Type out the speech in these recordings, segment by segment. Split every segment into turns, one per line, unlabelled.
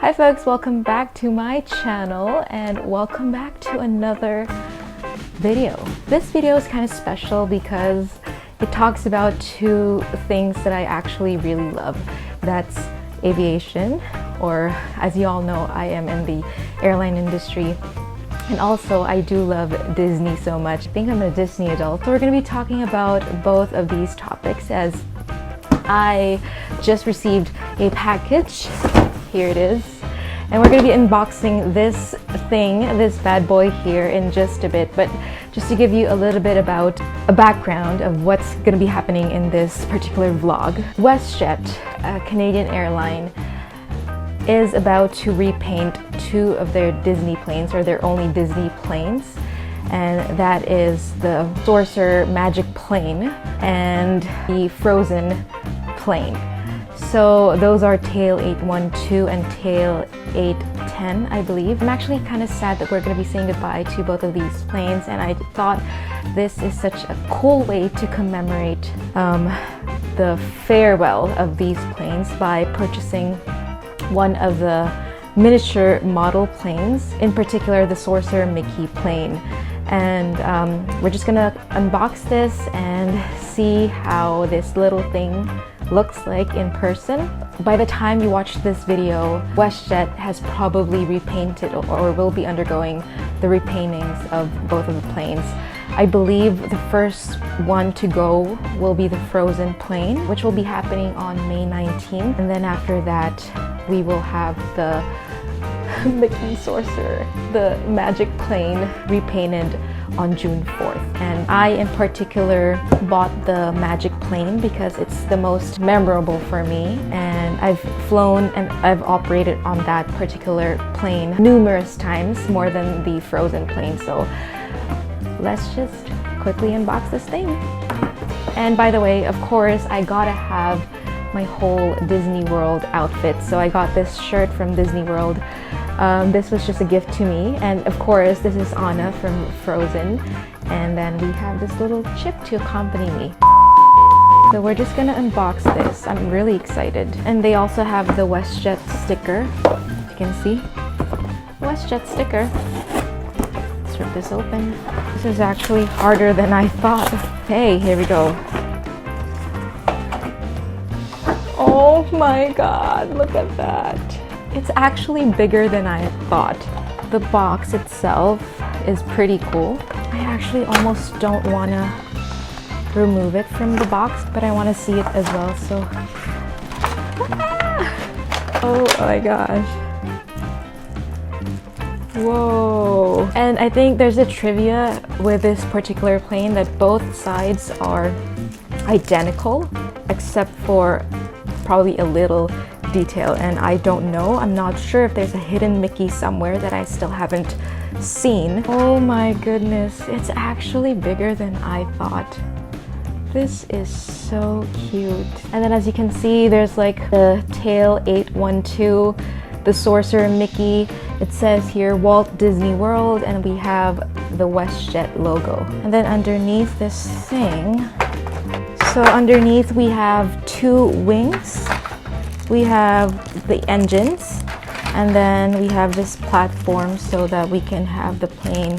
Hi folks, welcome back to my channel and welcome back to another video. This video is kind of special because it talks about two things that I actually really love. That's aviation, or as you all know, I am in the airline industry. And also, I do love Disney so much. I think I'm a Disney adult. So we're going to be talking about both of these topics as I just received a package. Here it is. And we're going to be unboxing this thing, this bad boy here in just a bit. But just to give you a little bit about a background of what's going to be happening in this particular vlog. WestJet, a Canadian airline, is about to repaint two of their Disney planes, or their only Disney planes, and that is the Sorcerer Magic Plane and the Frozen plane. So those are Tail 812 and Tail 810, I believe. I'm actually kind of sad that we're going to be saying goodbye to both of these planes, and I thought this is such a cool way to commemorate the farewell of these planes by purchasing one of the miniature model planes, in particular the Sorcerer Mickey plane. And we're just gonna unbox this and see how this little thing looks like in person. By the time you watch this video, WestJet has probably repainted or will be undergoing the repaintings of both of the planes. I believe the first one to go will be the Frozen plane, which will be happening on May 19th. And then after that, we will have the Mickey Sorcerer, the Magic Plane, repainted on June 4th. And I in particular bought the Magic Plane because it's the most memorable for me, and I've flown and I've operated on that particular plane numerous times, more than the Frozen plane. So let's just quickly unbox this thing. And by the way, of course, I gotta have my whole Disney World outfit. So I got this shirt from Disney World. This was just a gift to me. And of course, this is Anna from Frozen. And then we have this little chip to accompany me. So we're just gonna unbox this. I'm really excited. And they also have the WestJet sticker. You can see, WestJet sticker. Let's rip this open. This is actually harder than I thought. Hey, here we go. Oh my god, look at that. It's actually bigger than I thought. The box itself is pretty cool. I actually almost don't want to remove it from the box, but I want to see it as well, so. Oh my gosh. Whoa. And I think there's a trivia with this particular plane that both sides are identical, except for probably a little detail, and I don't know. I'm not sure if there's a hidden Mickey somewhere that I still haven't seen. Oh my goodness, it's actually bigger than I thought. This is so cute. And then as you can see, there's like the Tail 812, the Sorcerer Mickey. It says here Walt Disney World, and we have the WestJet logo. And then underneath this thing, so underneath we have two wings, we have the engines, and then we have this platform so that we can have the plane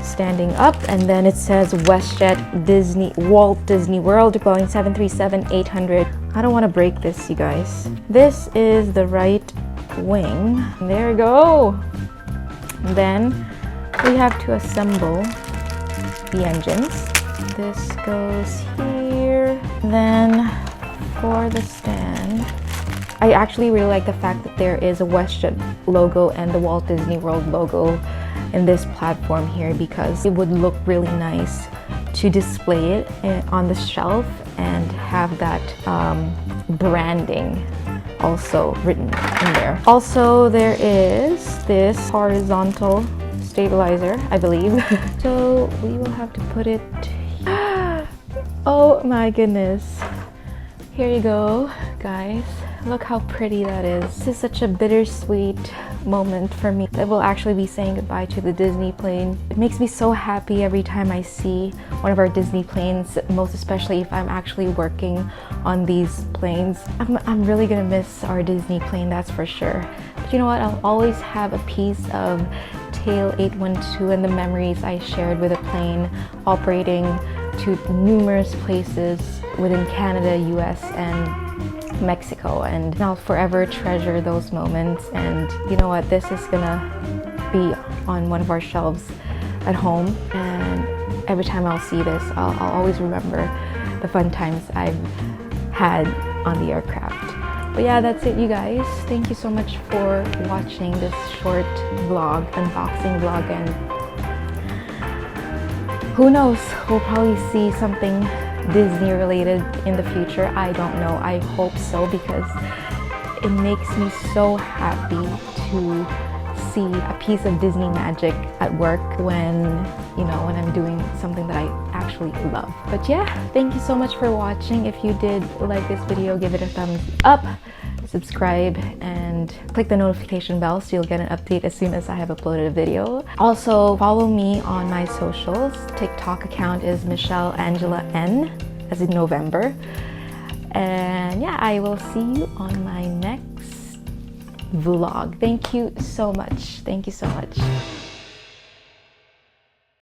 standing up. And then it says WestJet Walt Disney World, Boeing 737-800. I don't want to break this, you guys. This is the right wing. There we go. And then we have to assemble the engines. This goes here. Then for the stand, I actually really like the fact that there is a WestJet logo and the Walt Disney World logo in this platform here, because it would look really nice to display it on the shelf and have that branding also written in there. Also, there is this horizontal stabilizer, I believe. So we will have to put it. Oh my goodness. here you go, guys. Look how pretty that is. This is such a bittersweet moment for me that we'll actually be saying goodbye to the Disney plane. It makes me so happy every time I see one of our Disney planes, most especially if I'm actually working on these planes. I'm really gonna miss our Disney plane, that's for sure. But you know what? I'll always have a piece of Tail 812 and the memories I shared with a plane operating to numerous places within Canada, US, and Mexico, and I'll forever treasure those moments. And you know what, this is gonna be on one of our shelves at home, and every time I'll see this, I'll always remember the fun times I've had on the aircraft. But yeah, that's it, you guys. Thank you so much for watching this short vlog, unboxing vlog, and who knows, we'll probably see something Disney related in the future. I don't know. I hope so, because it makes me so happy to see a piece of Disney magic at work when, you know, when I'm doing something that I actually love. But yeah, thank you so much for watching. If you did like this video, give it a thumbs up, subscribe, and click the notification bell so you'll get an update as soon as I have uploaded a video. Also, follow me on my socials. TikTok account is Michelle Angela N, as in November. And yeah, I will see you on my next vlog. Thank you so much. Thank you so much.